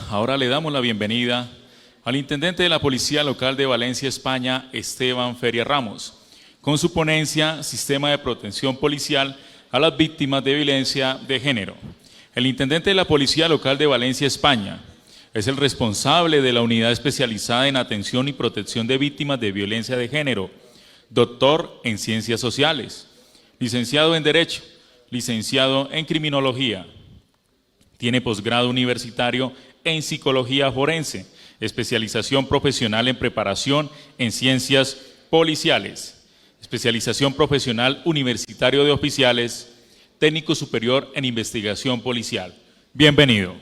Ahora le damos la bienvenida al intendente de la Policía Local de Valencia, España, Esteban Feria Ramos, con su ponencia Sistema de Protección Policial a las Víctimas de Violencia de Género. El intendente de la Policía Local de Valencia, España, es el responsable de la Unidad Especializada en Atención y Protección de Víctimas de Violencia de Género, doctor en Ciencias Sociales, licenciado en Derecho, licenciado en Criminología. Tiene posgrado universitario en Psicología Forense, especialización profesional en preparación en Ciencias Policiales, especialización profesional universitario de oficiales, técnico superior en investigación policial. Bienvenido.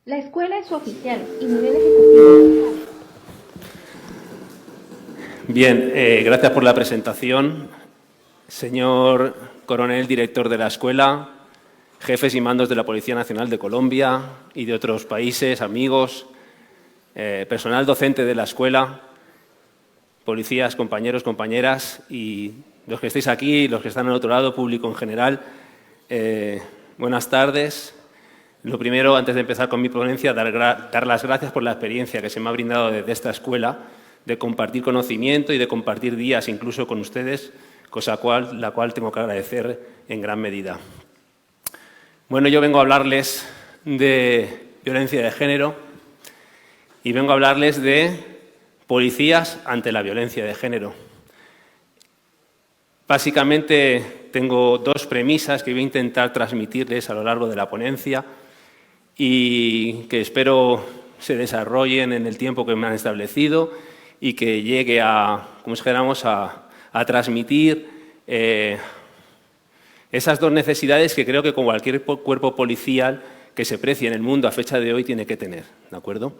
La escuela es su oficial y nivel ejecutivo. Bien, gracias por la presentación. Señor coronel, director de la escuela, jefes y mandos de la Policía Nacional de Colombia y de otros países, amigos, personal docente de la escuela, policías, compañeros, compañeras y los que estéis aquí, los que están al otro lado, público en general, buenas tardes. Lo primero, antes de empezar con mi ponencia, dar las gracias por la experiencia que se me ha brindado desde esta escuela de compartir conocimiento y de compartir días incluso con ustedes, la cual tengo que agradecer en gran medida. Bueno, yo vengo a hablarles de violencia de género y vengo a hablarles de policías ante la violencia de género. Básicamente tengo dos premisas que voy a intentar transmitirles a lo largo de la ponencia y que espero se desarrollen en el tiempo que me han establecido y que llegue a, como dijéramos, a transmitir esas dos necesidades que creo que con cualquier cuerpo policial que se precie en el mundo a fecha de hoy tiene que tener, ¿de acuerdo?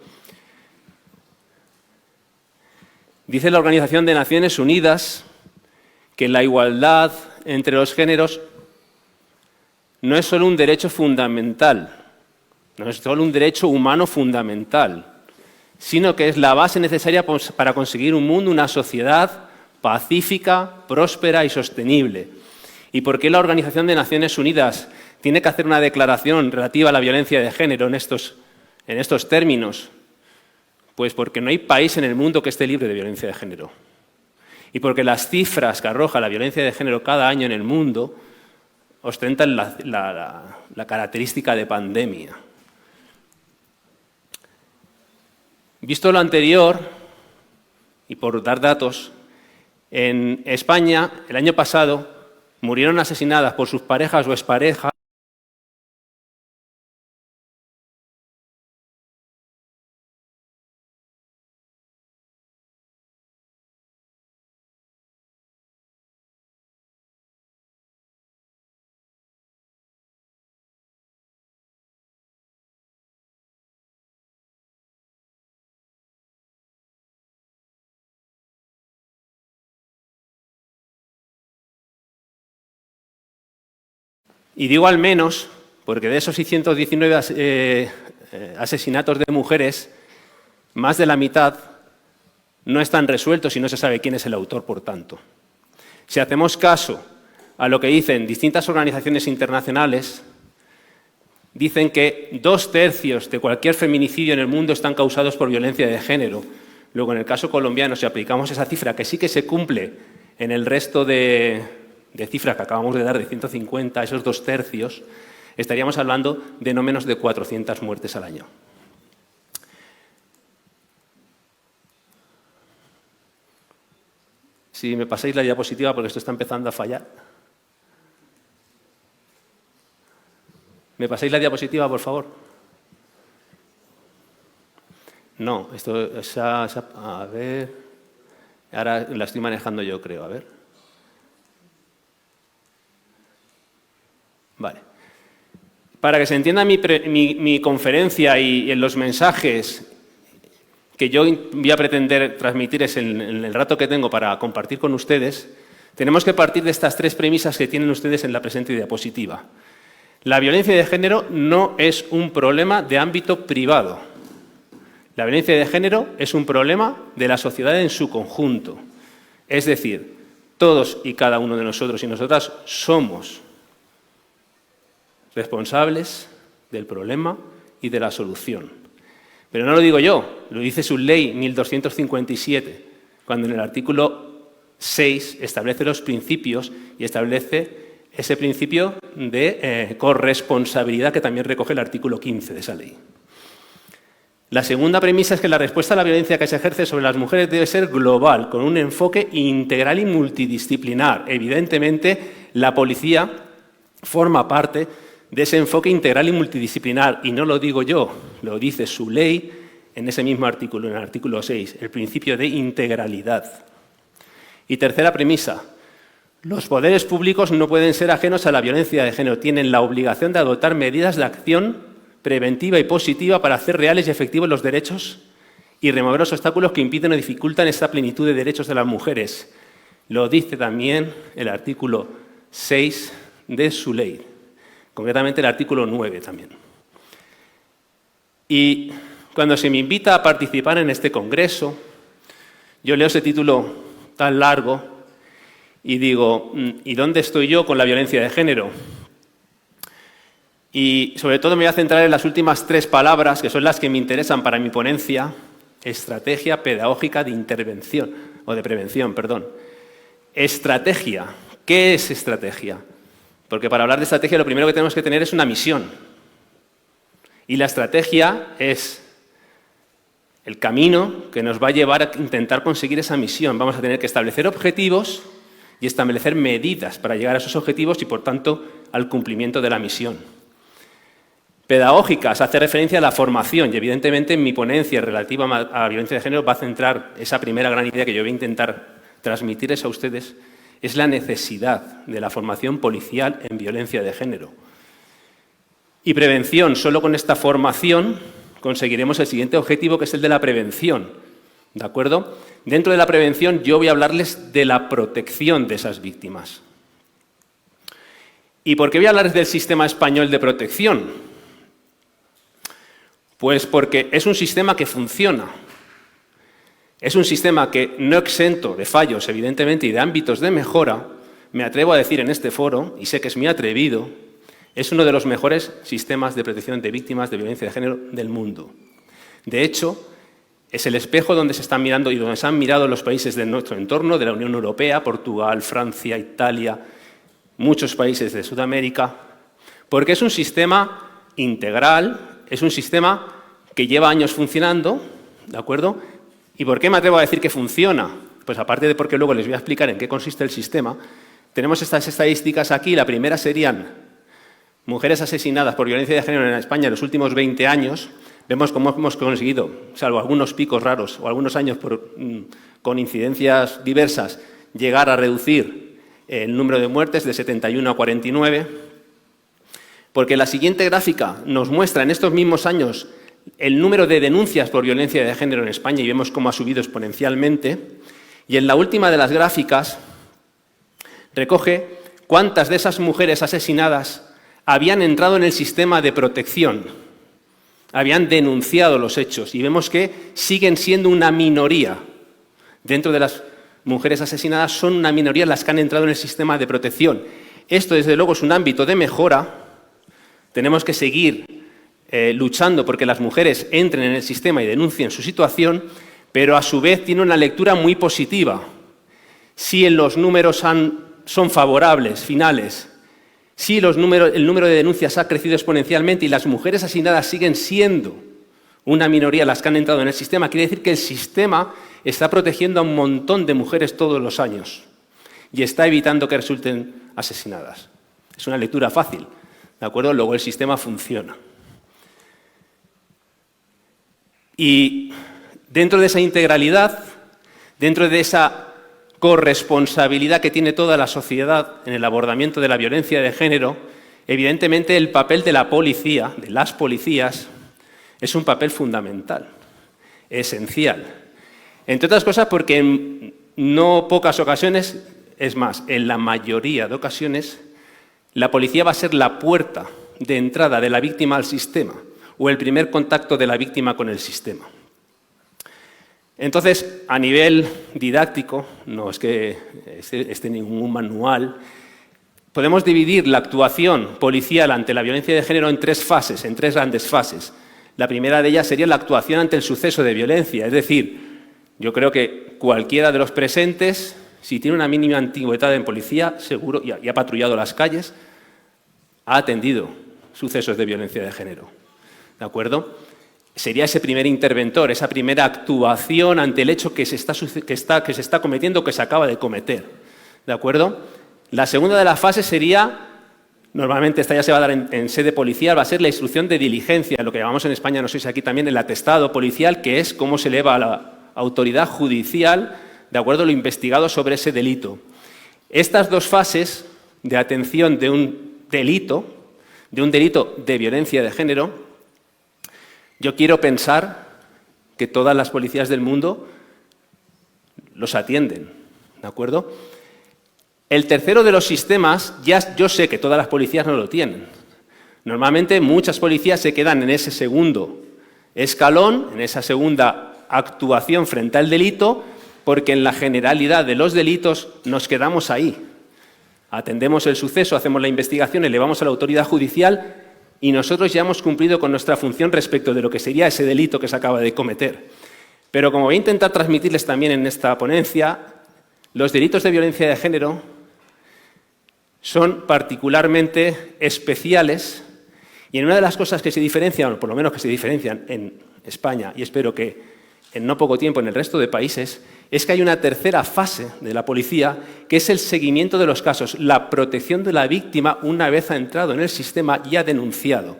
Dice la Organización de Naciones Unidas que la igualdad entre los géneros no es solo un derecho fundamental, no es solo un derecho humano fundamental, sino que es la base necesaria para conseguir un mundo, una sociedad pacífica, próspera y sostenible. ¿Y por qué la Organización de Naciones Unidas tiene que hacer una declaración relativa a la violencia de género en estos términos? Pues porque no hay país en el mundo que esté libre de violencia de género. Y porque las cifras que arroja la violencia de género cada año en el mundo ostentan la característica de pandemia. Visto lo anterior, y por dar datos, en España el año pasado murieron asesinadas por sus parejas o exparejas y digo al menos porque de esos 619 asesinatos de mujeres, más de la mitad no están resueltos y no se sabe quién es el autor, por tanto. Si hacemos caso a lo que dicen distintas organizaciones internacionales, dicen que 2/3 de cualquier feminicidio en el mundo están causados por violencia de género. Luego, en el caso colombiano, si aplicamos esa cifra, que sí que se cumple en el resto de cifras que acabamos de dar, de 150, esos 2/3, estaríamos hablando de no menos de 400 muertes al año. Si me pasáis la diapositiva, porque esto está empezando a fallar. ¿Me pasáis la diapositiva, por favor? No, esto, a ver, ahora la estoy manejando yo, creo, a ver. Vale. Para que se entienda mi conferencia y en los mensajes que yo voy a pretender transmitir en el rato que tengo para compartir con ustedes, tenemos que partir de estas tres premisas que tienen ustedes en la presente diapositiva. La violencia de género no es un problema de ámbito privado. La violencia de género es un problema de la sociedad en su conjunto. Es decir, todos y cada uno de nosotros y nosotras somos responsables del problema y de la solución. Pero no lo digo yo, lo dice su ley 1257, cuando en el artículo 6 establece los principios y establece ese principio de corresponsabilidad que también recoge el artículo 15 de esa ley. La segunda premisa es que la respuesta a la violencia que se ejerce sobre las mujeres debe ser global, con un enfoque integral y multidisciplinar. Evidentemente, la policía forma parte de ese enfoque integral y multidisciplinar, y no lo digo yo, lo dice su ley en ese mismo artículo, en el artículo 6, el principio de integralidad. Y tercera premisa, los poderes públicos no pueden ser ajenos a la violencia de género, tienen la obligación de adoptar medidas de acción preventiva y positiva para hacer reales y efectivos los derechos y remover los obstáculos que impiden o dificultan esta plenitud de derechos de las mujeres. Lo dice también el artículo 6 de su ley, concretamente el artículo 9 también. Y cuando se me invita a participar en este congreso, yo leo ese título tan largo y digo, ¿y dónde estoy yo con la violencia de género? Y sobre todo me voy a centrar en las últimas tres palabras, que son las que me interesan para mi ponencia: estrategia pedagógica de intervención, o de prevención, perdón. Estrategia. ¿Qué es estrategia? Porque para hablar de estrategia lo primero que tenemos que tener es una misión. Y la estrategia es el camino que nos va a llevar a intentar conseguir esa misión. Vamos a tener que establecer objetivos y establecer medidas para llegar a esos objetivos y, por tanto, al cumplimiento de la misión. Pedagógicas hace referencia a la formación y, evidentemente, en mi ponencia relativa a la violencia de género va a centrar esa primera gran idea que yo voy a intentar transmitirles a ustedes, es la necesidad de la formación policial en violencia de género. Y prevención, solo con esta formación conseguiremos el siguiente objetivo, que es el de la prevención. ¿De acuerdo? Dentro de la prevención yo voy a hablarles de la protección de esas víctimas. ¿Y por qué voy a hablarles del sistema español de protección? Pues porque es un sistema que funciona. Es un sistema que, no exento de fallos, evidentemente, y de ámbitos de mejora, me atrevo a decir en este foro, y sé que es muy atrevido, es uno de los mejores sistemas de protección de víctimas de violencia de género del mundo. De hecho, es el espejo donde se están mirando y donde se han mirado los países de nuestro entorno, de la Unión Europea, Portugal, Francia, Italia, muchos países de Sudamérica, porque es un sistema integral, es un sistema que lleva años funcionando, ¿de acuerdo? ¿Y por qué me atrevo a decir que funciona? Pues aparte de porque luego les voy a explicar en qué consiste el sistema, tenemos estas estadísticas aquí. La primera serían mujeres asesinadas por violencia de género en España en los últimos 20 años. Vemos cómo hemos conseguido, salvo algunos picos raros o algunos años con incidencias diversas, llegar a reducir el número de muertes de 71 a 49. Porque la siguiente gráfica nos muestra en estos mismos años el número de denuncias por violencia de género en España y vemos cómo ha subido exponencialmente. Y en la última de las gráficas recoge cuántas de esas mujeres asesinadas habían entrado en el sistema de protección, habían denunciado los hechos. Y vemos que siguen siendo una minoría. Dentro de las mujeres asesinadas son una minoría las que han entrado en el sistema de protección. Esto, desde luego, es un ámbito de mejora. Tenemos que seguir luchando porque las mujeres entren en el sistema y denuncien su situación, pero a su vez tiene una lectura muy positiva. Si los números son favorables, finales, si el número de denuncias ha crecido exponencialmente y las mujeres asesinadas siguen siendo una minoría las que han entrado en el sistema, quiere decir que el sistema está protegiendo a un montón de mujeres todos los años y está evitando que resulten asesinadas. Es una lectura fácil, ¿de acuerdo? Luego el sistema funciona. Y Dentro de esa integralidad, dentro de esa corresponsabilidad que tiene toda la sociedad en el abordamiento de la violencia de género, evidentemente el papel de la policía, de las policías, es un papel fundamental, esencial. Entre otras cosas porque en no pocas ocasiones, es más, en la mayoría de ocasiones, la policía va a ser la puerta de entrada de la víctima al sistema o el primer contacto de la víctima con el sistema. Entonces, a nivel didáctico, no es que esté ningún manual, podemos dividir la actuación policial ante la violencia de género en tres fases, en tres grandes fases. La primera de ellas sería la actuación ante el suceso de violencia, es decir, yo creo que cualquiera de los presentes, si tiene una mínima antigüedad en policía, seguro, y ha patrullado las calles, ha atendido sucesos de violencia de género. ¿De acuerdo? Sería ese primer interventor, esa primera actuación ante el hecho que se está cometiendo, que se acaba de cometer. ¿De acuerdo? La segunda de las fases sería, normalmente esta ya se va a dar en sede policial, va a ser la instrucción de diligencia, lo que llamamos en España, no sé si aquí también, el atestado policial, que es cómo se eleva a la autoridad judicial, de acuerdo a lo investigado sobre ese delito. Estas dos fases de atención de un delito de violencia de género, yo quiero pensar que todas las policías del mundo los atienden, ¿de acuerdo? El tercero de los sistemas, yo sé que todas las policías no lo tienen. Normalmente muchas policías se quedan en ese segundo escalón, en esa segunda actuación frente al delito, porque en la generalidad de los delitos nos quedamos ahí. Atendemos el suceso, hacemos la investigación, elevamos a la autoridad judicial y nosotros ya hemos cumplido con nuestra función respecto de lo que sería ese delito que se acaba de cometer. Pero como voy a intentar transmitirles también en esta ponencia, los delitos de violencia de género son particularmente especiales y en una de las cosas que se diferencian, o por lo menos que se diferencian en España, y espero que en no poco tiempo en el resto de países, es que hay una tercera fase de la policía, que es el seguimiento de los casos, la protección de la víctima una vez ha entrado en el sistema y ha denunciado.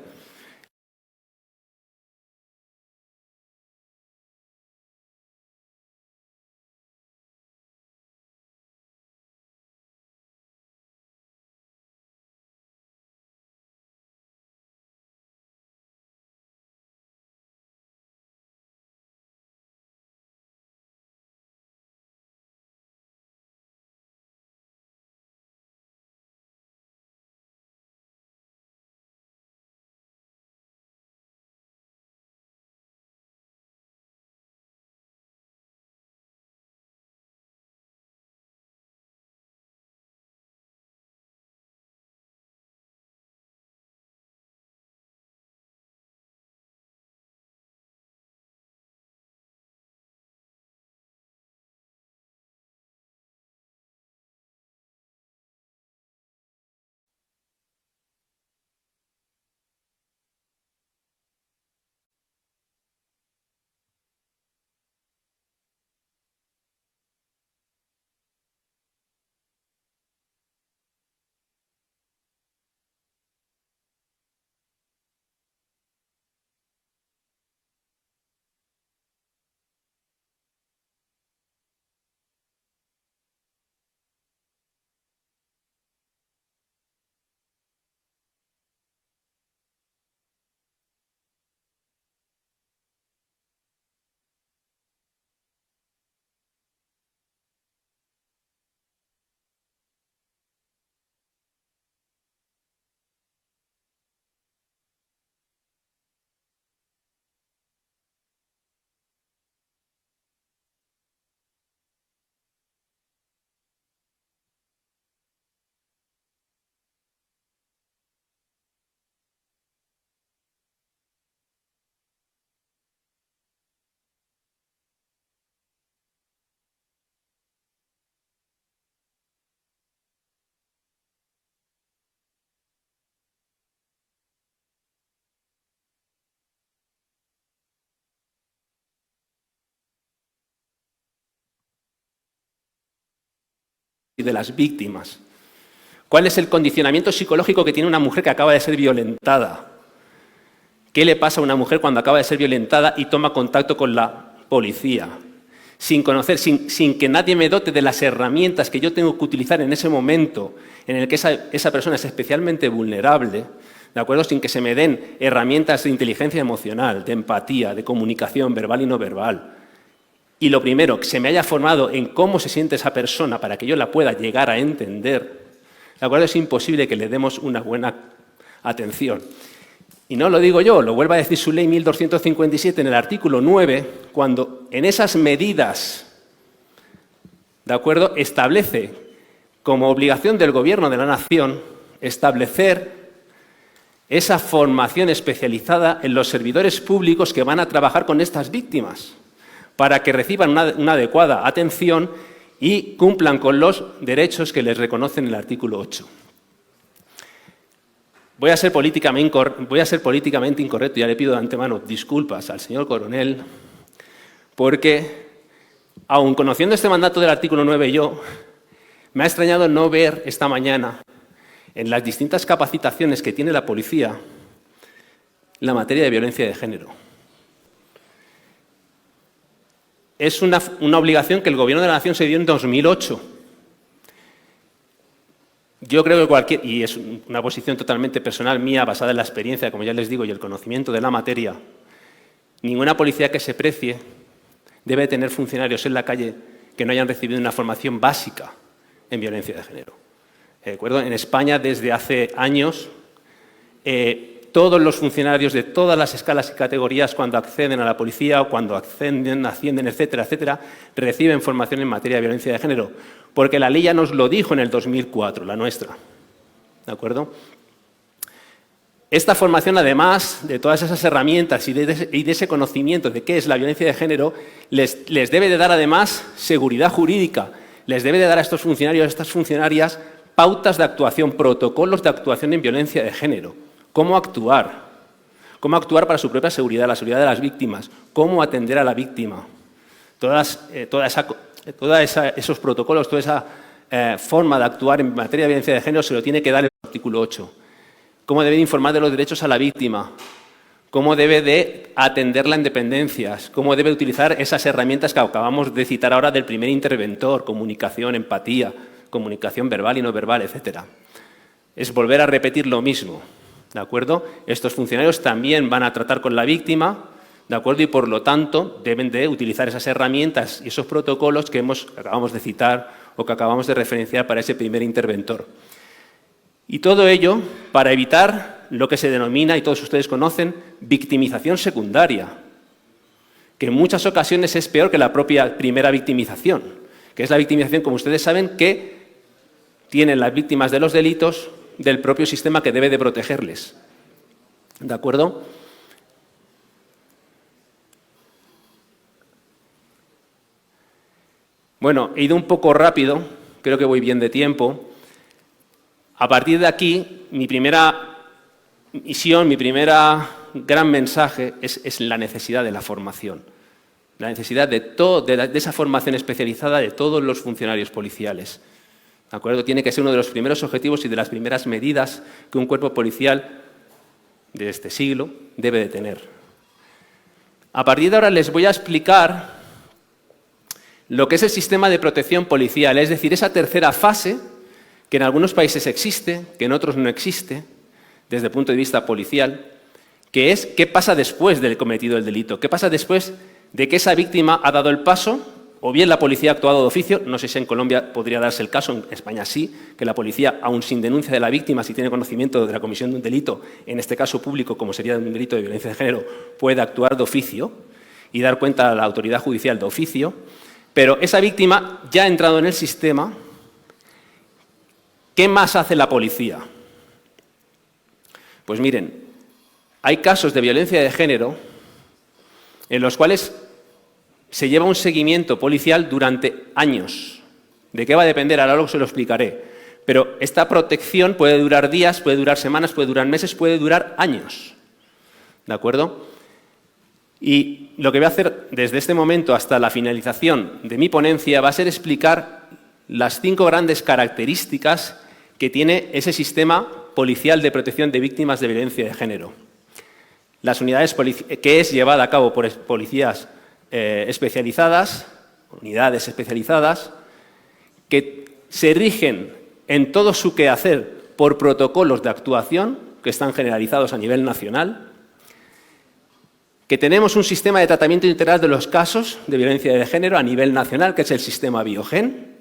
Y de las víctimas. ¿Cuál es el condicionamiento psicológico que tiene una mujer que acaba de ser violentada? ¿Qué le pasa a una mujer cuando acaba de ser violentada y toma contacto con la policía, sin conocer, sin que nadie me dote de las herramientas que yo tengo que utilizar en ese momento en el que esa persona es especialmente vulnerable, ¿de acuerdo? Sin que se me den herramientas de inteligencia emocional, de empatía, de comunicación verbal y no verbal. Y lo primero, que se me haya formado en cómo se siente esa persona para que yo la pueda llegar a entender, ¿de acuerdo? Es imposible que le demos una buena atención. Y no lo digo yo, lo vuelve a decir su ley 1257 en el artículo 9, cuando en esas medidas, ¿de acuerdo?, establece como obligación del Gobierno de la Nación establecer esa formación especializada en los servidores públicos que van a trabajar con estas víctimas, para que reciban una adecuada atención y cumplan con los derechos que les reconocen el artículo 8. Voy a ser políticamente incorrecto, ya le pido de antemano disculpas al señor coronel, porque, aun conociendo este mandato del artículo 9 me ha extrañado no ver esta mañana, en las distintas capacitaciones que tiene la policía, la materia de violencia de género. Es una obligación que el Gobierno de la Nación se dio en 2008. Yo creo que y es una posición totalmente personal mía, basada en la experiencia, como ya les digo, y el conocimiento de la materia, ninguna policía que se precie debe tener funcionarios en la calle que no hayan recibido una formación básica en violencia de género. ¿De acuerdo? En España, desde hace años, todos los funcionarios de todas las escalas y categorías, cuando acceden a la policía o cuando ascienden, etcétera, etcétera, reciben formación en materia de violencia de género, porque la ley ya nos lo dijo en el 2004, la nuestra. ¿De acuerdo? Esta formación, además de todas esas herramientas y de ese conocimiento de qué es la violencia de género, les debe de dar además seguridad jurídica, les debe de dar a estos funcionarios, a estas funcionarias, pautas de actuación, protocolos de actuación en violencia de género. Cómo actuar para su propia seguridad, la seguridad de las víctimas, cómo atender a la víctima. Esos protocolos, toda esa forma de actuar en materia de violencia de género se lo tiene que dar el artículo 8. Cómo debe de informar de los derechos a la víctima, cómo debe de atenderla en dependencias, cómo debe utilizar esas herramientas que acabamos de citar ahora del primer interventor, comunicación, empatía, comunicación verbal y no verbal, etcétera. Es volver a repetir lo mismo. ¿De acuerdo? Estos funcionarios también van a tratar con la víctima, ¿de acuerdo? Y por lo tanto deben de utilizar esas herramientas y esos protocolos que acabamos de citar o que acabamos de referenciar para ese primer interventor. Y todo ello para evitar lo que se denomina, y todos ustedes conocen, victimización secundaria, que en muchas ocasiones es peor que la propia primera victimización, que es la victimización, como ustedes saben, que tienen las víctimas de los delitos del propio sistema que debe de protegerles. ¿De acuerdo? Bueno, he ido un poco rápido, creo que voy bien de tiempo. A partir de aquí, mi primera misión, mi primera gran mensaje es la necesidad de la formación. La necesidad de esa formación especializada de todos los funcionarios policiales. ¿De acuerdo? Tiene que ser uno de los primeros objetivos y de las primeras medidas que un cuerpo policial de este siglo debe de tener. A partir de ahora les voy a explicar lo que es el sistema de protección policial, es decir, esa tercera fase que en algunos países existe, que en otros no existe, desde el punto de vista policial, que es qué pasa después del cometido del delito, qué pasa después de que esa víctima ha dado el paso, o bien la policía ha actuado de oficio, no sé si en Colombia podría darse el caso, en España sí, que la policía, aun sin denuncia de la víctima, si tiene conocimiento de la comisión de un delito, en este caso público, como sería un delito de violencia de género, puede actuar de oficio y dar cuenta a la autoridad judicial de oficio, pero esa víctima ya ha entrado en el sistema. ¿Qué más hace la policía? Pues miren, hay casos de violencia de género en los cuales se lleva un seguimiento policial durante años. ¿De qué va a depender? Ahora luego se lo explicaré. Pero esta protección puede durar días, puede durar semanas, puede durar meses, puede durar años. ¿De acuerdo? Y lo que voy a hacer desde este momento hasta la finalización de mi ponencia va a ser explicar las 5 grandes características que tiene ese sistema policial de protección de víctimas de violencia de género. Las unidades que es llevada a cabo por policías especializadas, unidades especializadas, que se rigen en todo su quehacer por protocolos de actuación que están generalizados a nivel nacional, que tenemos un sistema de tratamiento integral de los casos de violencia de género a nivel nacional, que es el sistema Biogen,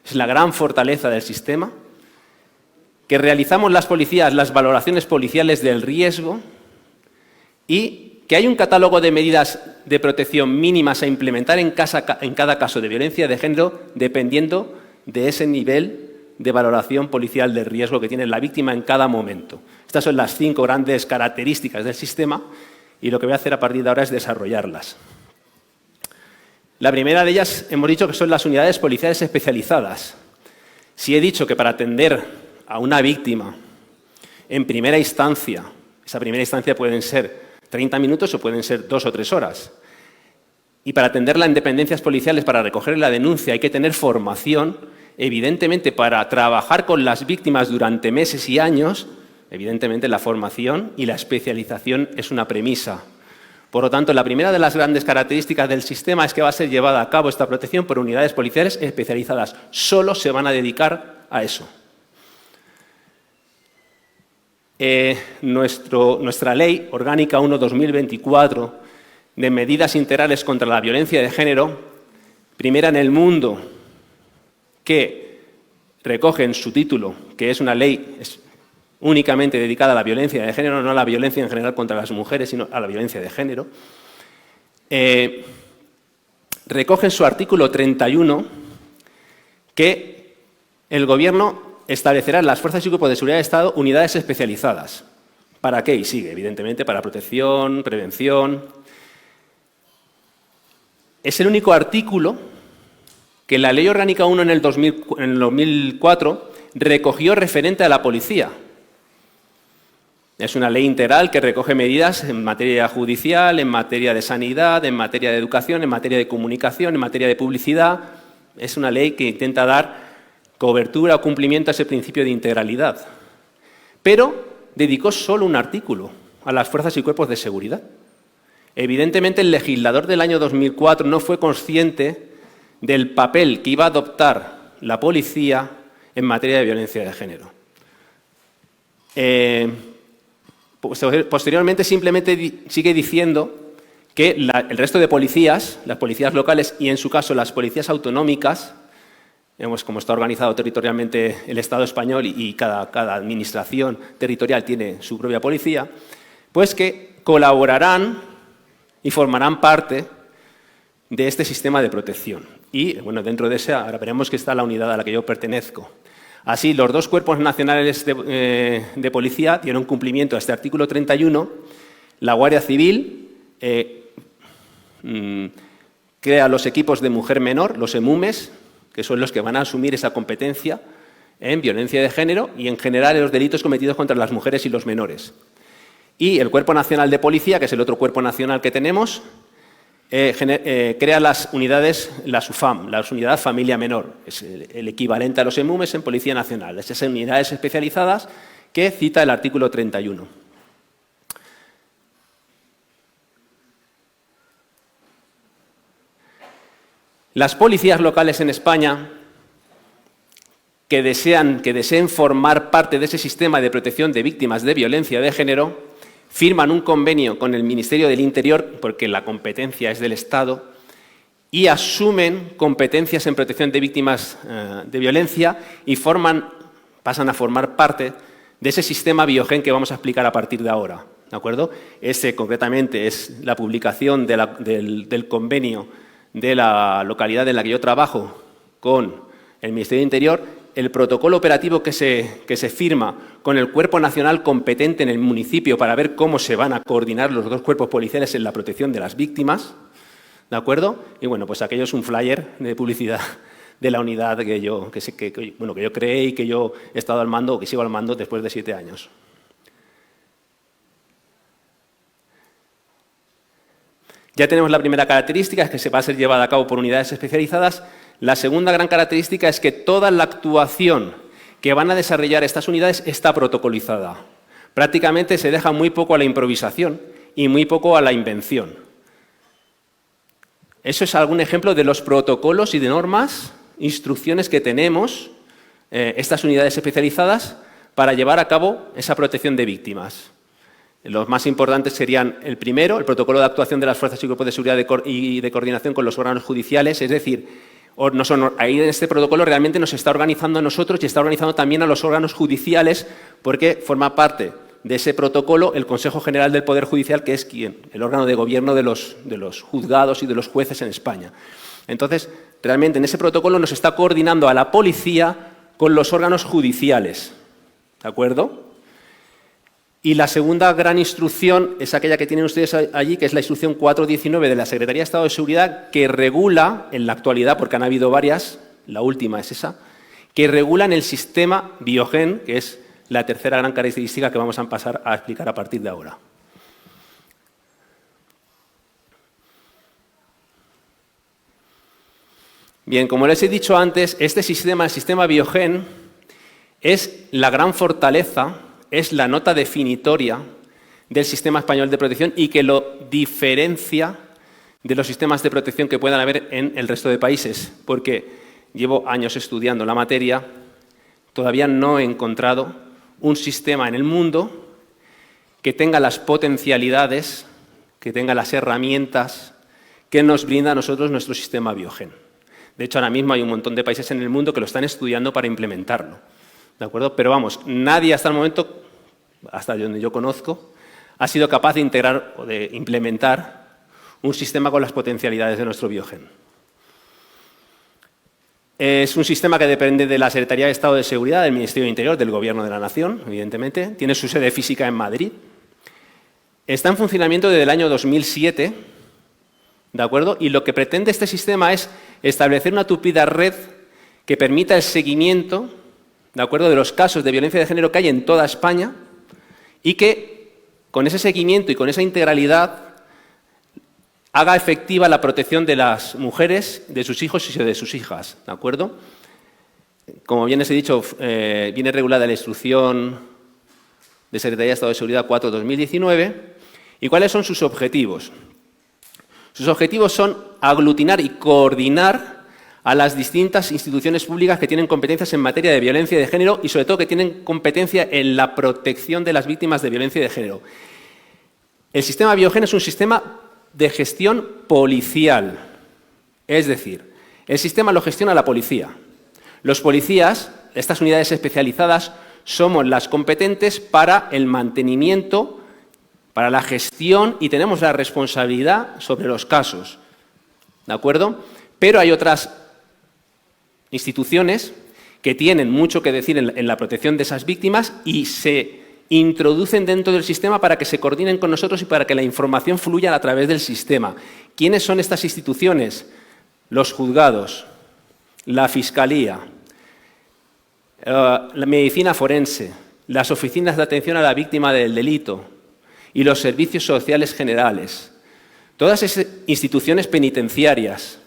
es la gran fortaleza del sistema, que realizamos las policías las valoraciones policiales del riesgo y que hay un catálogo de medidas de protección mínimas a implementar en cada caso de violencia de género dependiendo de ese nivel de valoración policial del riesgo que tiene la víctima en cada momento. Estas son las 5 grandes características del sistema y lo que voy a hacer a partir de ahora es desarrollarlas. La primera de ellas hemos dicho que son las unidades policiales especializadas. Si he dicho que para atender a una víctima en primera instancia, esa primera instancia pueden ser 30 minutos o pueden ser 2 o 3 horas, y para atenderla en dependencias policiales, para recoger la denuncia, hay que tener formación, evidentemente para trabajar con las víctimas durante meses y años, evidentemente la formación y la especialización es una premisa. Por lo tanto, la primera de las grandes características del sistema es que va a ser llevada a cabo esta protección por unidades policiales especializadas. Solo se van a dedicar a eso. Nuestra Ley Orgánica 1/2024 de medidas integrales contra la violencia de género, primera en el mundo que recoge en su título, que es una ley únicamente dedicada a la violencia de género, no a la violencia en general contra las mujeres, sino a la violencia de género, recoge en su artículo 31 que el Gobierno establecerá en las fuerzas y cuerpos de seguridad del Estado unidades especializadas. ¿Para qué? Y sigue, evidentemente, para protección, prevención. Es el único artículo que la Ley Orgánica 1 en el 2004 recogió referente a la policía. Es una ley integral que recoge medidas en materia judicial, en materia de sanidad, en materia de educación, en materia de comunicación, en materia de publicidad. Es una ley que intenta dar cobertura o cumplimiento a ese principio de integralidad. Pero dedicó solo un artículo a las fuerzas y cuerpos de seguridad. Evidentemente, el legislador del año 2004 no fue consciente del papel que iba a adoptar la policía en materia de violencia de género. Posteriormente, simplemente sigue diciendo que el resto de policías, las policías locales y, en su caso, las policías autonómicas, vemos cómo está organizado territorialmente el Estado español y cada administración territorial tiene su propia policía, pues que colaborarán y formarán parte de este sistema de protección. Y, bueno, dentro de ese ahora veremos que está la unidad a la que yo pertenezco. Así, los 2 cuerpos nacionales de policía dieron cumplimiento a este artículo 31. La Guardia Civil crea los equipos de mujer menor, los EMUMES, que son los que van a asumir esa competencia en violencia de género y, en general, en los delitos cometidos contra las mujeres y los menores. Y el Cuerpo Nacional de Policía, que es el otro cuerpo nacional que tenemos, crea las unidades, las UFAM, las unidades familia menor. Es el equivalente a los EMUMES en Policía Nacional. Esas unidades especializadas que cita el artículo 31. Las policías locales en España que deseen formar parte de ese sistema de protección de víctimas de violencia de género firman un convenio con el Ministerio del Interior, porque la competencia es del Estado, y asumen competencias en protección de víctimas de violencia y pasan a formar parte de ese sistema Biogen que vamos a explicar a partir de ahora, ¿de acuerdo? Ese, concretamente, es la publicación del convenio de la localidad en la que yo trabajo con el Ministerio del Interior, el protocolo operativo que se firma con el cuerpo nacional competente en el municipio para ver cómo se van a coordinar los 2 cuerpos policiales en la protección de las víctimas, ¿de acuerdo? Y, bueno, pues aquello es un flyer de publicidad de la unidad que yo creé y que yo he estado al mando, o que sigo al mando después de 7 años. Ya tenemos la primera característica, es que se va a ser llevada a cabo por unidades especializadas. La segunda gran característica es que toda la actuación que van a desarrollar estas unidades está protocolizada. Prácticamente se deja muy poco a la improvisación y muy poco a la invención. Eso es algún ejemplo de los protocolos y de normas, instrucciones que tenemos, estas unidades especializadas, para llevar a cabo esa protección de víctimas. Los más importantes serían el primero, el protocolo de actuación de las fuerzas y grupos de seguridad y de coordinación con los órganos judiciales, es decir, ahí en este protocolo realmente nos está organizando a nosotros y está organizando también a los órganos judiciales, porque forma parte de ese protocolo el Consejo General del Poder Judicial, que es el órgano de gobierno de los juzgados y de los jueces en España. Entonces, realmente en ese protocolo nos está coordinando a la policía con los órganos judiciales. ¿De acuerdo? Y la segunda gran instrucción es aquella que tienen ustedes allí, que es la instrucción 419 de la Secretaría de Estado de Seguridad, que regula, en la actualidad, porque han habido varias, la última es esa, que regulan el sistema Biogen, que es la tercera gran característica que vamos a pasar a explicar a partir de ahora. Bien, como les he dicho antes, este sistema, el sistema Biogen, es la gran fortaleza, es la nota definitoria del sistema español de protección y que lo diferencia de los sistemas de protección que puedan haber en el resto de países, porque llevo años estudiando la materia, todavía no he encontrado un sistema en el mundo que tenga las potencialidades, que tenga las herramientas que nos brinda a nosotros nuestro sistema Biogen. De hecho, ahora mismo hay un montón de países en el mundo que lo están estudiando para implementarlo. ¿De acuerdo? Pero vamos, nadie hasta el momento, hasta donde yo conozco, ha sido capaz de integrar o de implementar un sistema con las potencialidades de nuestro Biogen. Es un sistema que depende de la Secretaría de Estado de Seguridad, del Ministerio del Interior, del Gobierno de la Nación, evidentemente. Tiene su sede física en Madrid. Está en funcionamiento desde el año 2007, ¿de acuerdo? Y lo que pretende este sistema es establecer una tupida red que permita el seguimiento, ¿de acuerdo?, de los casos de violencia de género que hay en toda España y que con ese seguimiento y con esa integralidad haga efectiva la protección de las mujeres, de sus hijos y de sus hijas, ¿de acuerdo? Como bien les he dicho, viene regulada la instrucción de Secretaría de Estado de Seguridad 4/2019. ¿Y cuáles son sus objetivos? Sus objetivos son aglutinar y coordinar a las distintas instituciones públicas que tienen competencias en materia de violencia de género y, sobre todo, que tienen competencia en la protección de las víctimas de violencia de género. El sistema Biogen es un sistema de gestión policial, es decir, el sistema lo gestiona la policía. Los policías, estas unidades especializadas, somos las competentes para el mantenimiento, para la gestión y tenemos la responsabilidad sobre los casos, ¿de acuerdo? Pero hay otras instituciones que tienen mucho que decir en la protección de esas víctimas y se introducen dentro del sistema para que se coordinen con nosotros y para que la información fluya a través del sistema. ¿Quiénes son estas instituciones? Los juzgados, la Fiscalía, la medicina forense, las oficinas de atención a la víctima del delito y los servicios sociales generales. Todas esas instituciones penitenciarias,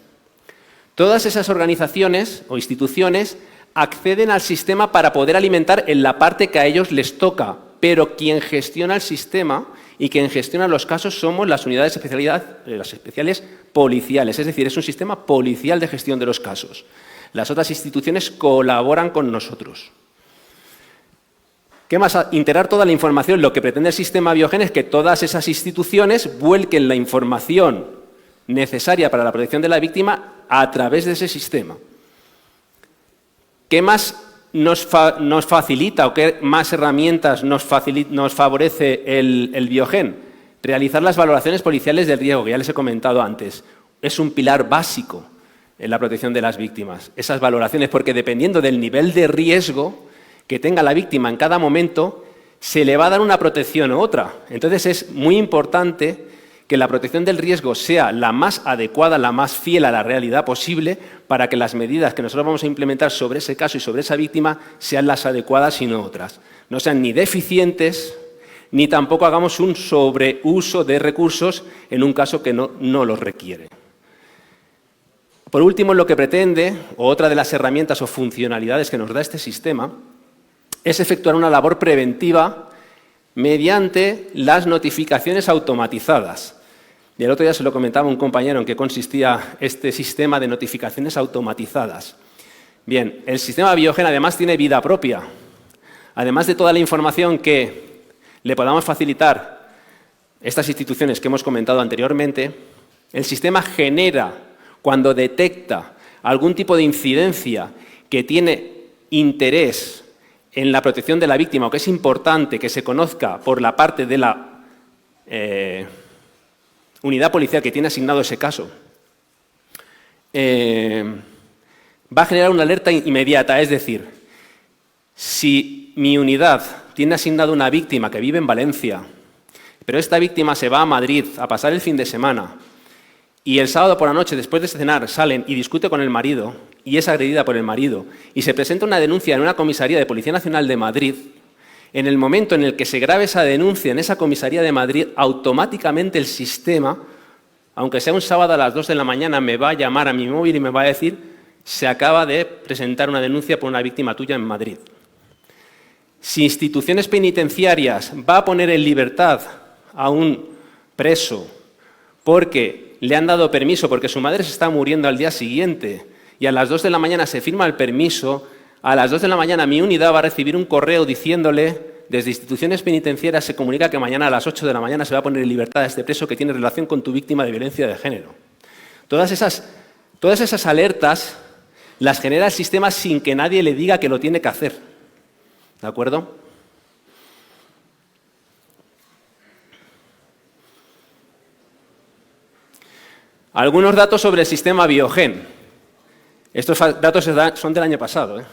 todas esas organizaciones o instituciones acceden al sistema para poder alimentar en la parte que a ellos les toca, pero quien gestiona el sistema y quien gestiona los casos somos las unidades de especialidad, las especiales policiales, es decir, es un sistema policial de gestión de los casos. Las otras instituciones colaboran con nosotros. ¿Qué más? Integrar toda la información. Lo que pretende el sistema Biogen es que todas esas instituciones vuelquen la información necesaria para la protección de la víctima a través de ese sistema. ¿Qué más nos facilita o qué más herramientas nos favorece el Biogen? Realizar las valoraciones policiales del riesgo, que ya les he comentado antes. Es un pilar básico en la protección de las víctimas. Esas valoraciones, porque dependiendo del nivel de riesgo que tenga la víctima en cada momento, se le va a dar una protección u otra. Entonces es muy importante que la protección del riesgo sea la más adecuada, la más fiel a la realidad posible, para que las medidas que nosotros vamos a implementar sobre ese caso y sobre esa víctima sean las adecuadas y no otras. No sean ni deficientes, ni tampoco hagamos un sobreuso de recursos en un caso que no los requiere. Por último, lo que pretende, o otra de las herramientas o funcionalidades que nos da este sistema, es efectuar una labor preventiva mediante las notificaciones automatizadas. Y el otro día se lo comentaba un compañero en qué consistía este sistema de notificaciones automatizadas. Bien, el sistema Biogen además tiene vida propia. Además de toda la información que le podamos facilitar estas instituciones que hemos comentado anteriormente, el sistema genera, cuando detecta algún tipo de incidencia que tiene interés en la protección de la víctima o que es importante que se conozca por la parte de la unidad policial que tiene asignado ese caso, va a generar una alerta inmediata. Es decir, si mi unidad tiene asignado una víctima que vive en Valencia, pero esta víctima se va a Madrid a pasar el fin de semana y el sábado por la noche, después de cenar, salen y discute con el marido y es agredida por el marido y se presenta una denuncia en una comisaría de Policía Nacional de Madrid, en el momento en el que se grabe esa denuncia en esa comisaría de Madrid, automáticamente el sistema, aunque sea un sábado a las 2 de la mañana, me va a llamar a mi móvil y me va a decir: se acaba de presentar una denuncia por una víctima tuya en Madrid. Si instituciones penitenciarias va a poner en libertad a un preso porque le han dado permiso, porque su madre se está muriendo al día siguiente y a las 2 de la mañana se firma el permiso, a las 2 de la mañana mi unidad va a recibir un correo diciéndole: desde instituciones penitenciarias se comunica que mañana a las 8 de la mañana se va a poner en libertad a este preso que tiene relación con tu víctima de violencia de género. Todas esas alertas las genera el sistema sin que nadie le diga que lo tiene que hacer. ¿De acuerdo? Algunos datos sobre el sistema Biogen. Estos datos son del año pasado.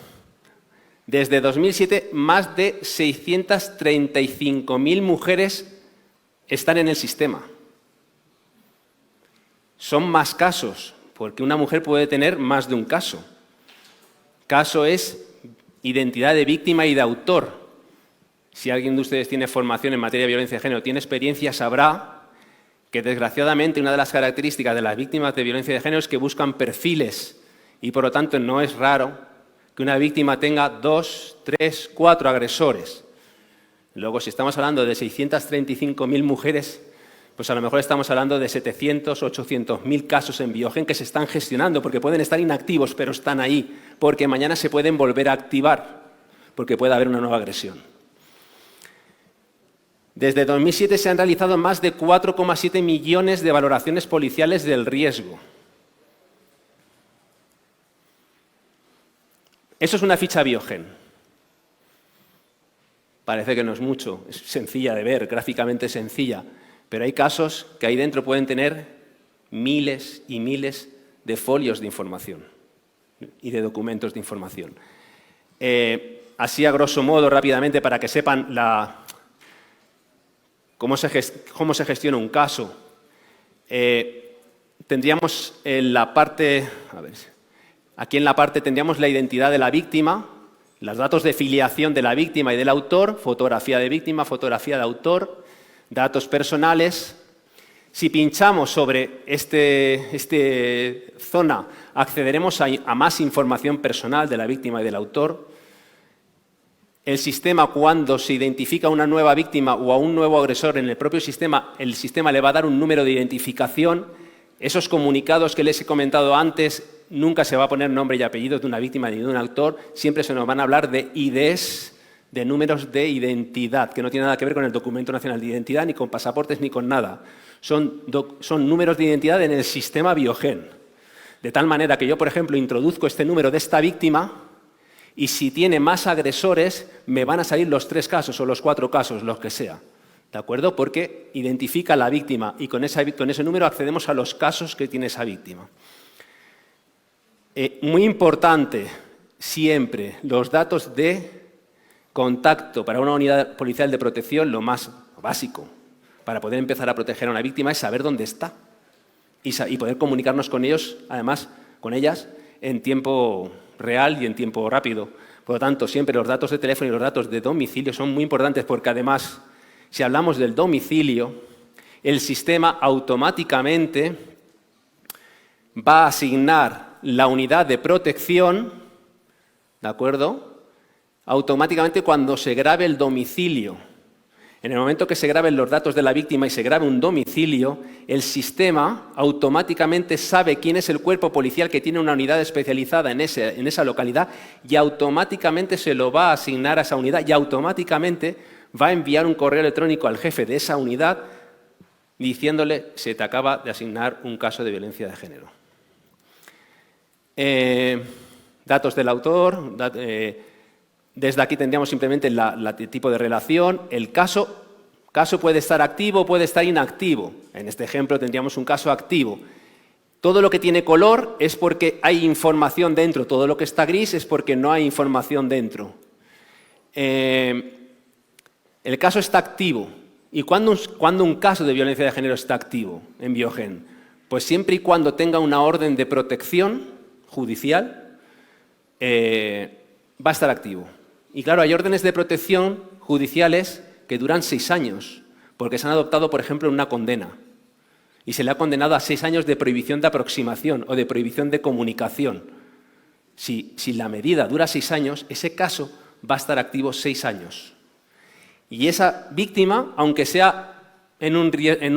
Desde 2007, más de 635.000 mujeres están en el sistema. Son más casos, porque una mujer puede tener más de un caso. Caso es identidad de víctima y de autor. Si alguien de ustedes tiene formación en materia de violencia de género, tiene experiencia, sabrá que desgraciadamente una de las características de las víctimas de violencia de género es que buscan perfiles y por lo tanto no es raro que una víctima tenga 2, 3, 4 agresores. Luego, si estamos hablando de 635.000 mujeres, pues a lo mejor estamos hablando de 700, 800.000 casos en Biogen que se están gestionando, porque pueden estar inactivos, pero están ahí, porque mañana se pueden volver a activar, porque puede haber una nueva agresión. Desde 2007 se han realizado más de 4,7 millones de valoraciones policiales del riesgo. Eso es una ficha Biogen. Parece que no es mucho, es sencilla de ver, gráficamente sencilla, pero hay casos que ahí dentro pueden tener miles y miles de folios de información y de documentos de información. Así, a grosso modo, rápidamente, para que sepan cómo se gestiona un caso, tendríamos en la parte, aquí en la parte tendríamos la identidad de la víctima, los datos de filiación de la víctima y del autor, fotografía de víctima, fotografía de autor, datos personales. Si pinchamos sobre esta zona, accederemos a más información personal de la víctima y del autor. El sistema, cuando se identifica una nueva víctima o a un nuevo agresor en el propio sistema, el sistema le va a dar un número de identificación. Esos comunicados que les he comentado antes, nunca se va a poner nombre y apellido de una víctima ni de un autor, siempre se nos van a hablar de IDs, de números de identidad, que no tiene nada que ver con el Documento Nacional de Identidad, ni con pasaportes, ni con nada. Son números de identidad en el sistema Biogen. De tal manera que yo, por ejemplo, introduzco este número de esta víctima y si tiene más agresores, me van a salir los 3 casos o los 4 casos, los que sea. ¿De acuerdo? Porque identifica a la víctima y con ese número accedemos a los casos que tiene esa víctima. Muy importante, siempre, los datos de contacto para una unidad policial de protección, lo más básico para poder empezar a proteger a una víctima es saber dónde está y poder comunicarnos con ellos, además, con ellas, en tiempo real y en tiempo rápido. Por lo tanto, siempre los datos de teléfono y los datos de domicilio son muy importantes porque, además, si hablamos del domicilio, el sistema automáticamente va a asignar la unidad de protección, ¿de acuerdo?, automáticamente cuando se grabe el domicilio. En el momento que se graben los datos de la víctima y se grabe un domicilio, el sistema automáticamente sabe quién es el cuerpo policial que tiene una unidad especializada en esa localidad y automáticamente se lo va a asignar a esa unidad y automáticamente va a enviar un correo electrónico al jefe de esa unidad diciéndole: se te acaba de asignar un caso de violencia de género. Datos del autor. Desde aquí tendríamos simplemente el tipo de relación. El caso puede estar activo o puede estar inactivo. En este ejemplo tendríamos un caso activo. Todo lo que tiene color es porque hay información dentro. Todo lo que está gris es porque no hay información dentro. El caso está activo. ¿Y cuándo un caso de violencia de género está activo en Biogen? Pues siempre y cuando tenga una orden de protección judicial, va a estar activo. Y claro, hay órdenes de protección judiciales que duran 6 años, porque se han adoptado, por ejemplo, una condena. Y se le ha condenado a 6 años de prohibición de aproximación o de prohibición de comunicación. Si la medida dura 6 años, ese caso va a estar activo 6 años. Y esa víctima, aunque sea en un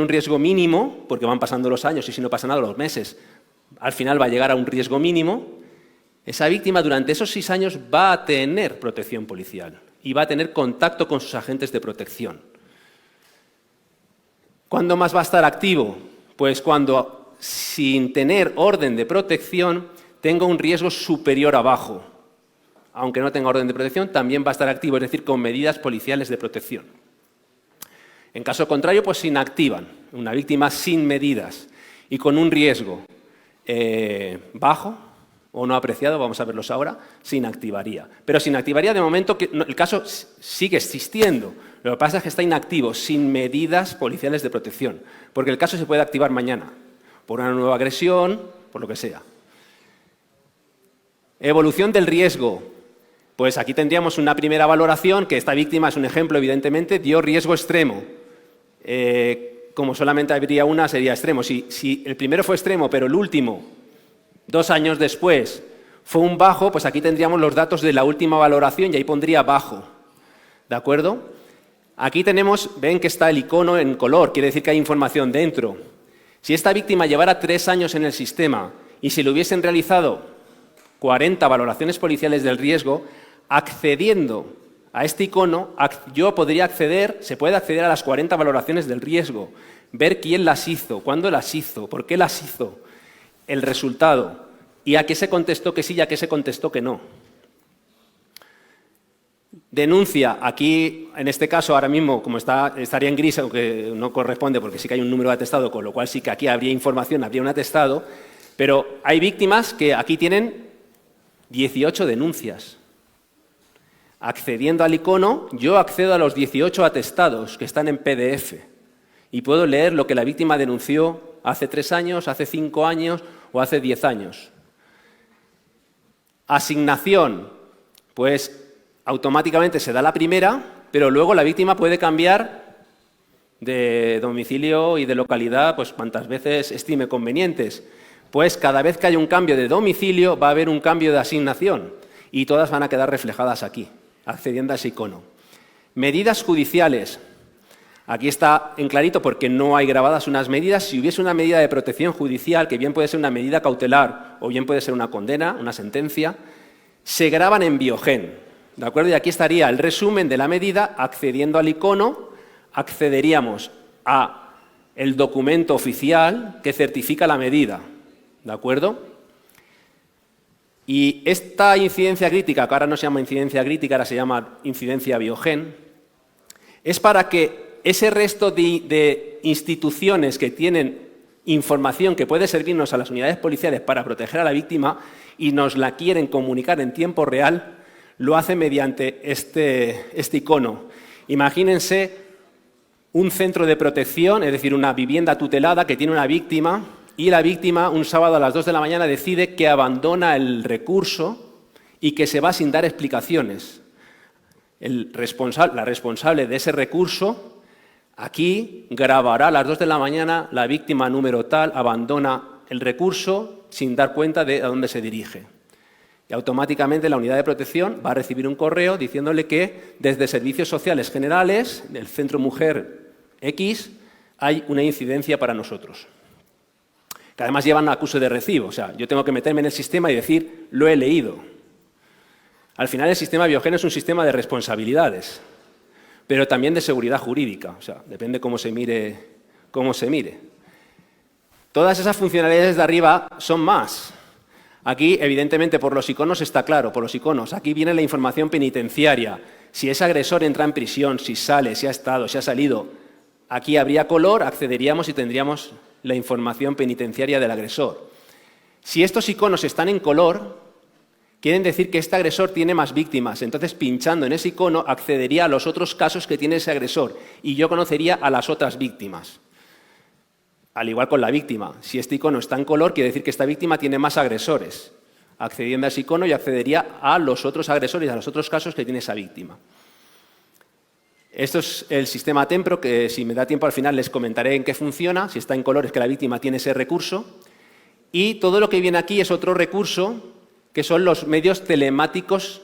riesgo mínimo, porque van pasando los años y si no pasa nada los meses, al final va a llegar a un riesgo mínimo, esa víctima durante esos 6 años va a tener protección policial y va a tener contacto con sus agentes de protección. ¿Cuándo más va a estar activo? Pues cuando, sin tener orden de protección, tenga un riesgo superior a bajo. Aunque no tenga orden de protección, también va a estar activo, es decir, con medidas policiales de protección. En caso contrario, pues se inactivan. Una víctima sin medidas y con un riesgo bajo o no apreciado, vamos a verlos ahora, se inactivaría. Pero se inactivaría de momento que el caso sigue existiendo. Lo que pasa es que está inactivo, sin medidas policiales de protección, porque el caso se puede activar mañana, por una nueva agresión, por lo que sea. Evolución del riesgo. Pues aquí tendríamos una primera valoración, que esta víctima es un ejemplo, evidentemente, dio riesgo extremo. Como solamente habría una, sería extremo. Si el primero fue extremo, pero el último, 2 años después, fue un bajo, pues aquí tendríamos los datos de la última valoración y ahí pondría bajo. ¿De acuerdo? Aquí ven que está el icono en color, quiere decir que hay información dentro. Si esta víctima llevara 3 años en el sistema y se le hubiesen realizado 40 valoraciones policiales del riesgo, accediendo a este icono, yo podría acceder, se puede acceder a las 40 valoraciones del riesgo, ver quién las hizo, cuándo las hizo, por qué las hizo, el resultado, y a qué se contestó que sí y a qué se contestó que no. Denuncia, aquí en este caso ahora mismo, como estaría en gris, aunque no corresponde porque sí que hay un número de atestado, con lo cual sí que aquí habría información, habría un atestado, pero hay víctimas que aquí tienen 18 denuncias. Accediendo al icono, yo accedo a los 18 atestados que están en PDF y puedo leer lo que la víctima denunció hace 3 años, hace 5 años o hace 10 años. Asignación, pues automáticamente se da la primera, pero luego la víctima puede cambiar de domicilio y de localidad pues cuantas veces estime convenientes. Pues cada vez que haya un cambio de domicilio va a haber un cambio de asignación y todas van a quedar reflejadas aquí, accediendo a ese icono. Medidas judiciales. Aquí está en clarito porque no hay grabadas unas medidas. Si hubiese una medida de protección judicial, que bien puede ser una medida cautelar o bien puede ser una condena, una sentencia, se graban en Biogen, ¿de acuerdo? Y aquí estaría el resumen de la medida. Accediendo al icono, accederíamos a el documento oficial que certifica la medida, ¿de acuerdo? Y esta incidencia crítica, que ahora no se llama incidencia crítica, ahora se llama incidencia Biogen, es para que ese resto de instituciones que tienen información que puede servirnos a las unidades policiales para proteger a la víctima y nos la quieren comunicar en tiempo real, lo hacen mediante este icono. Imagínense un centro de protección, es decir, una vivienda tutelada que tiene una víctima y la víctima un sábado a las 2 de la mañana decide que abandona el recurso y que se va sin dar explicaciones. La responsable de ese recurso aquí grabará a las 2 de la mañana la víctima número tal abandona el recurso sin dar cuenta de a dónde se dirige. Y automáticamente la unidad de protección va a recibir un correo diciéndole que desde Servicios Sociales Generales, del Centro Mujer X, hay una incidencia para nosotros. Que además llevan acuse de recibo. O sea, yo tengo que meterme en el sistema y decir, lo he leído. Al final el sistema Biogen es un sistema de responsabilidades, pero también de seguridad jurídica. O sea, depende cómo se mire. Todas esas funcionalidades de arriba son más. Aquí, evidentemente, por los iconos está claro, por los iconos. Aquí viene la información penitenciaria. Si ese agresor entra en prisión, si sale, si ha estado, si ha salido. Aquí habría color, accederíamos y tendríamos la información penitenciaria del agresor. Si estos iconos están en color, quieren decir que este agresor tiene más víctimas. Entonces, pinchando en ese icono, accedería a los otros casos que tiene ese agresor y yo conocería a las otras víctimas. Al igual con la víctima. Si este icono está en color, quiere decir que esta víctima tiene más agresores. Accediendo a ese icono, yo accedería a los otros agresores, a los otros casos que tiene esa víctima. Esto es el sistema Tempro, que si me da tiempo al final les comentaré en qué funciona. Si está en color es que la víctima tiene ese recurso. Y todo lo que viene aquí es otro recurso, que son los medios telemáticos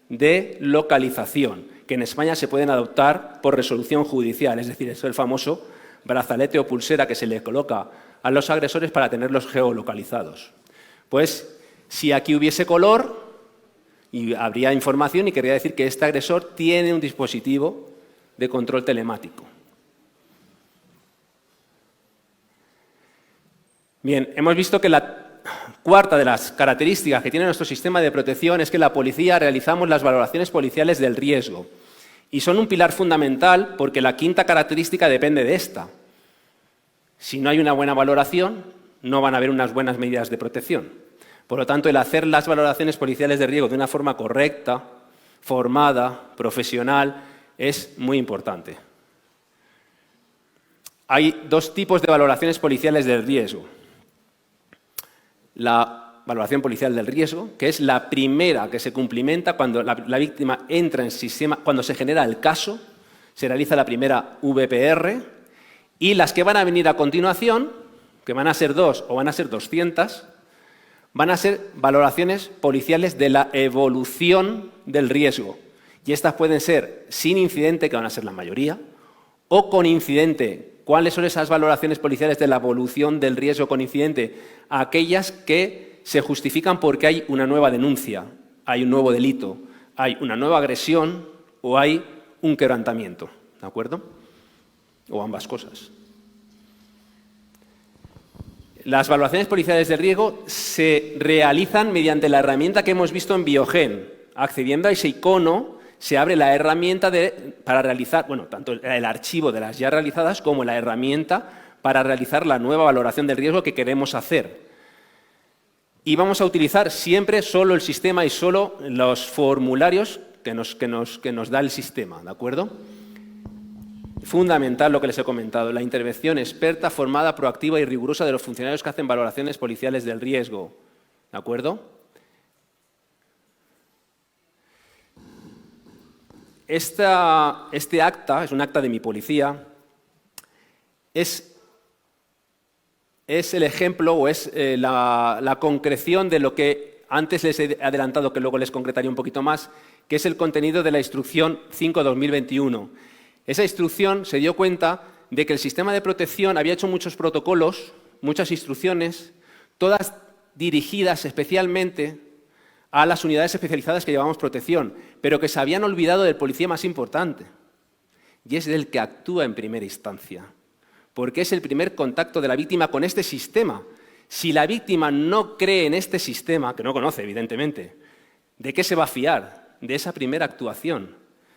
de localización, que en España se pueden adoptar por resolución judicial, es decir, es el famoso brazalete o pulsera que se le coloca a los agresores para tenerlos geolocalizados. Pues si aquí hubiese color, y habría información y querría decir que este agresor tiene un dispositivo de control telemático. Bien, hemos visto que la cuarta de las características que tiene nuestro sistema de protección es que la policía realizamos las valoraciones policiales del riesgo. Y son un pilar fundamental porque la quinta característica depende de esta. Si no hay una buena valoración, no van a haber unas buenas medidas de protección. Por lo tanto, el hacer las valoraciones policiales de riesgo de una forma correcta, formada, profesional, es muy importante. Hay dos tipos de valoraciones policiales del riesgo. La valoración policial del riesgo, que es la primera que se cumplimenta cuando la víctima entra en el sistema, cuando se genera el caso, se realiza la primera VPR, y las que van a venir a continuación, que van a ser 2 o van a ser 200, van a ser valoraciones policiales de la evolución del riesgo. Y estas pueden ser sin incidente, que van a ser la mayoría, o con incidente. ¿Cuáles son esas valoraciones policiales de la evolución del riesgo con incidente? Aquellas que se justifican porque hay una nueva denuncia, hay un nuevo delito, hay una nueva agresión o hay un quebrantamiento, ¿de acuerdo? O ambas cosas. Las valoraciones policiales de riesgo se realizan mediante la herramienta que hemos visto en Biogen. Accediendo a ese icono, se abre la herramienta para realizar, bueno, tanto el archivo de las ya realizadas como la herramienta para realizar la nueva valoración del riesgo que queremos hacer. Y vamos a utilizar siempre solo el sistema y solo los formularios que nos da el sistema, ¿de acuerdo? Fundamental lo que les he comentado, la intervención experta, formada, proactiva y rigurosa de los funcionarios que hacen valoraciones policiales del riesgo, ¿de acuerdo? Este acta, es un acta de mi policía, es el ejemplo o es la concreción de lo que antes les he adelantado, que luego les concretaré un poquito más, que es el contenido de la Instrucción 5/2021. Esa instrucción se dio cuenta de que el sistema de protección había hecho muchos protocolos, muchas instrucciones, todas dirigidas especialmente a las unidades especializadas que llevamos protección, pero que se habían olvidado del policía más importante, y es el que actúa en primera instancia, porque es el primer contacto de la víctima con este sistema. Si la víctima no cree en este sistema, que no conoce evidentemente, ¿de qué se va a fiar? De esa primera actuación.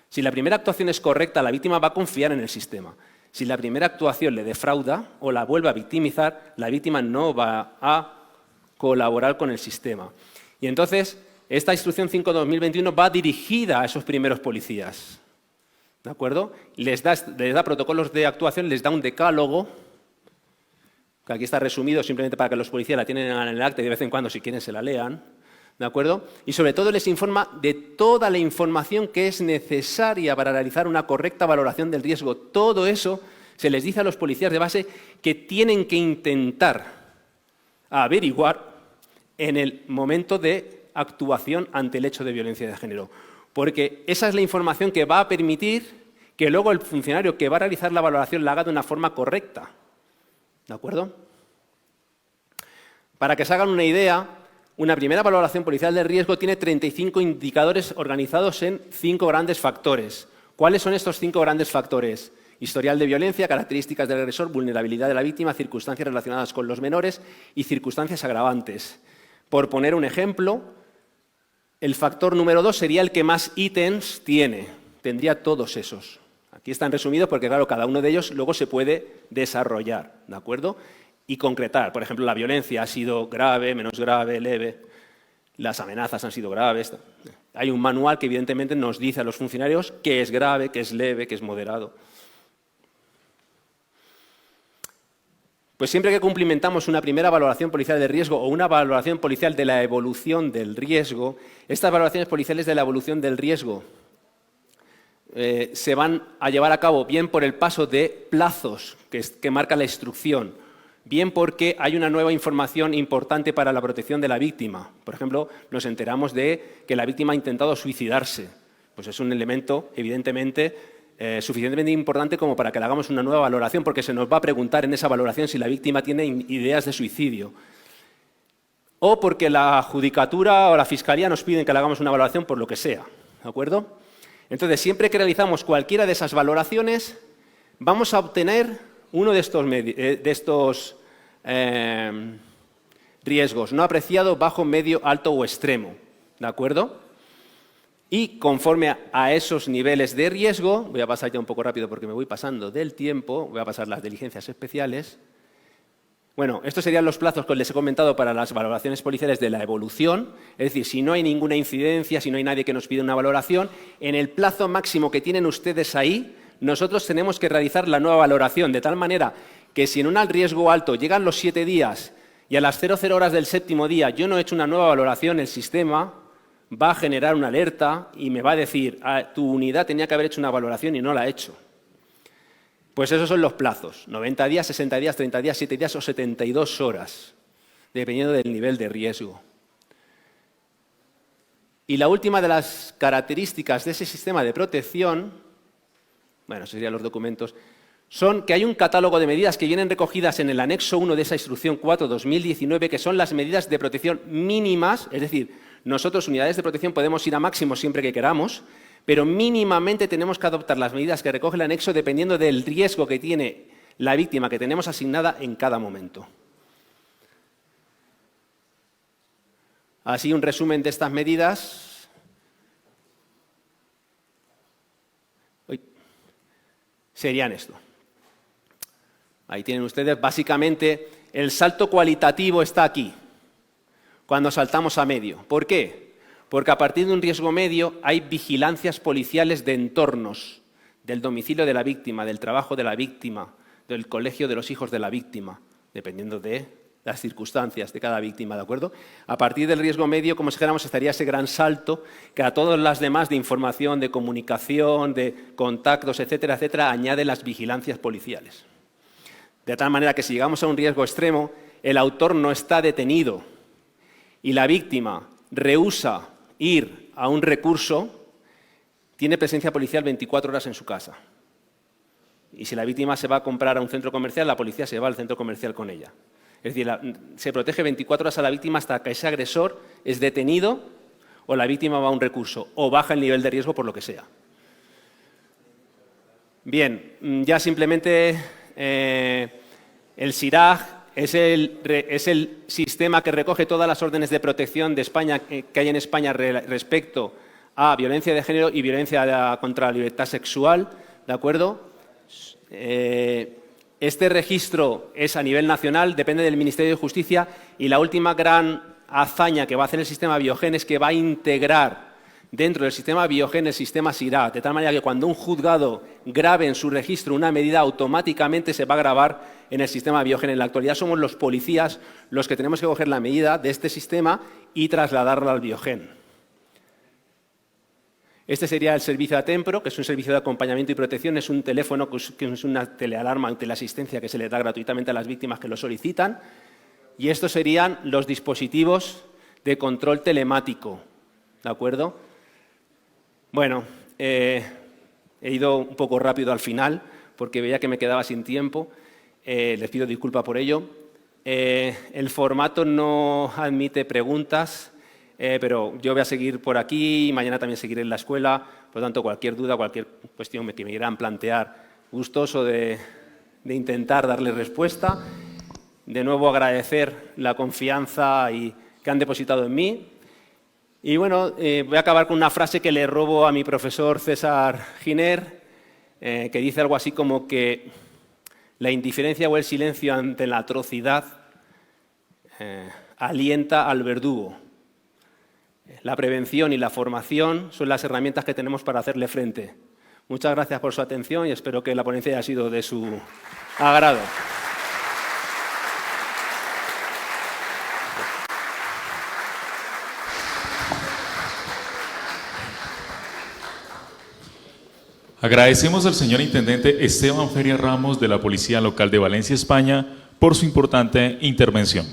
Si la primera actuación es correcta, la víctima va a confiar en el sistema. Si la primera actuación le defrauda o la vuelve a victimizar, la víctima no va a colaborar con el sistema. Y entonces, esta Instrucción 5/2021 va dirigida a esos primeros policías, ¿de acuerdo? Les da protocolos de actuación, les da un decálogo, que aquí está resumido simplemente para que los policías la tienen en el acta y de vez en cuando, si quieren, se la lean, ¿de acuerdo? Y sobre todo les informa de toda la información que es necesaria para realizar una correcta valoración del riesgo. Todo eso se les dice a los policías de base que tienen que intentar averiguar en el momento de actuación ante el hecho de violencia de género. Porque esa es la información que va a permitir que luego el funcionario que va a realizar la valoración la haga de una forma correcta. ¿De acuerdo? Para que se hagan una idea, una primera valoración policial de riesgo tiene 35 indicadores organizados en 5 grandes factores. ¿Cuáles son estos 5 grandes factores? Historial de violencia, características del agresor, vulnerabilidad de la víctima, circunstancias relacionadas con los menores y circunstancias agravantes. Por poner un ejemplo, el factor número 2 sería el que más ítems tiene. Tendría todos esos. Aquí están resumidos porque, claro, cada uno de ellos luego se puede desarrollar, ¿de acuerdo? Y concretar. Por ejemplo, la violencia ha sido grave, menos grave, leve. Las amenazas han sido graves. Hay un manual que, evidentemente, nos dice a los funcionarios qué es grave, qué es leve, qué es moderado. Pues siempre que cumplimentamos una primera valoración policial de riesgo o una valoración policial de la evolución del riesgo, estas valoraciones policiales de la evolución del riesgo se van a llevar a cabo bien por el paso de plazos que marca la instrucción, bien porque hay una nueva información importante para la protección de la víctima. Por ejemplo, nos enteramos de que la víctima ha intentado suicidarse. Pues es un elemento, evidentemente, suficientemente importante como para que le hagamos una nueva valoración, porque se nos va a preguntar en esa valoración si la víctima tiene ideas de suicidio. O porque la judicatura o la fiscalía nos piden que le hagamos una valoración por lo que sea. ¿De acuerdo? Entonces, siempre que realizamos cualquiera de esas valoraciones, vamos a obtener uno de estos riesgos, no apreciado, bajo, medio, alto o extremo. ¿De acuerdo? Y conforme a esos niveles de riesgo, voy a pasar ya un poco rápido porque me voy pasando del tiempo, voy a pasar las diligencias especiales. Bueno, estos serían los plazos que les he comentado para las valoraciones policiales de la evolución, es decir, si no hay ninguna incidencia, si no hay nadie que nos pida una valoración, en el plazo máximo que tienen ustedes ahí, nosotros tenemos que realizar la nueva valoración, de tal manera que si en un riesgo alto llegan los 7 días y a las 00 horas del 7º día yo no he hecho una nueva valoración, el sistema va a generar una alerta y me va a decir, tu unidad tenía que haber hecho una valoración y no la ha hecho. Pues esos son los plazos, 90 días, 60 días, 30 días, 7 días o 72 horas, dependiendo del nivel de riesgo. Y la última de las características de ese sistema de protección, bueno, esos serían los documentos, son que hay un catálogo de medidas que vienen recogidas en el anexo 1 de esa instrucción 4/2019, que son las medidas de protección mínimas, es decir, nosotros, unidades de protección, podemos ir a máximo siempre que queramos, pero mínimamente tenemos que adoptar las medidas que recoge el anexo dependiendo del riesgo que tiene la víctima que tenemos asignada en cada momento. Así, un resumen de estas medidas. Serían esto. Ahí tienen ustedes, básicamente, el salto cualitativo está aquí, cuando saltamos a medio. ¿Por qué? Porque a partir de un riesgo medio hay vigilancias policiales de entornos, del domicilio de la víctima, del trabajo de la víctima, del colegio de los hijos de la víctima, dependiendo de las circunstancias de cada víctima, ¿de acuerdo? A partir del riesgo medio, como si dijéramos, estaría ese gran salto que a todas las demás de información, de comunicación, de contactos, etcétera, etcétera, añade las vigilancias policiales. De tal manera que si llegamos a un riesgo extremo, el autor no está detenido y la víctima rehúsa ir a un recurso, tiene presencia policial 24 horas en su casa. Y si la víctima se va a comprar a un centro comercial, la policía se va al centro comercial con ella. Es decir, se protege 24 horas a la víctima hasta que ese agresor es detenido o la víctima va a un recurso o baja el nivel de riesgo por lo que sea. Bien, ya simplemente el SIRAG es el sistema que recoge todas las órdenes de protección de España que hay en España respecto a violencia de género y violencia contra la libertad sexual, ¿de acuerdo? Este registro es a nivel nacional, depende del Ministerio de Justicia y la última gran hazaña que va a hacer el sistema Biogen es que va a integrar dentro del sistema Biogen el sistema SIRAG, de tal manera que cuando un juzgado grabe en su registro una medida, automáticamente se va a grabar en el sistema Biogen. En la actualidad somos los policías los que tenemos que coger la medida de este sistema y trasladarla al Biogen. Este sería el servicio Atempro, que es un servicio de acompañamiento y protección, es un teléfono que es una telealarma ante la asistencia que se le da gratuitamente a las víctimas que lo solicitan. Y estos serían los dispositivos de control telemático, ¿de acuerdo? Bueno, he ido un poco rápido al final porque veía que me quedaba sin tiempo. Les pido disculpas por ello. El formato no admite preguntas, pero yo voy a seguir por aquí y mañana también seguiré en la escuela. Por lo tanto, cualquier duda, cualquier cuestión que me quieran plantear, gustoso de intentar darles respuesta. De nuevo, agradecer la confianza que han depositado en mí. Y bueno, voy a acabar con una frase que le robo a mi profesor César Giner, que dice algo así como que la indiferencia o el silencio ante la atrocidad alienta al verdugo. La prevención y la formación son las herramientas que tenemos para hacerle frente. Muchas gracias por su atención y espero que la ponencia haya sido de su agrado. Agradecemos al señor Intendente Esteban Feria Ramos de la Policía Local de Valencia, España, por su importante intervención.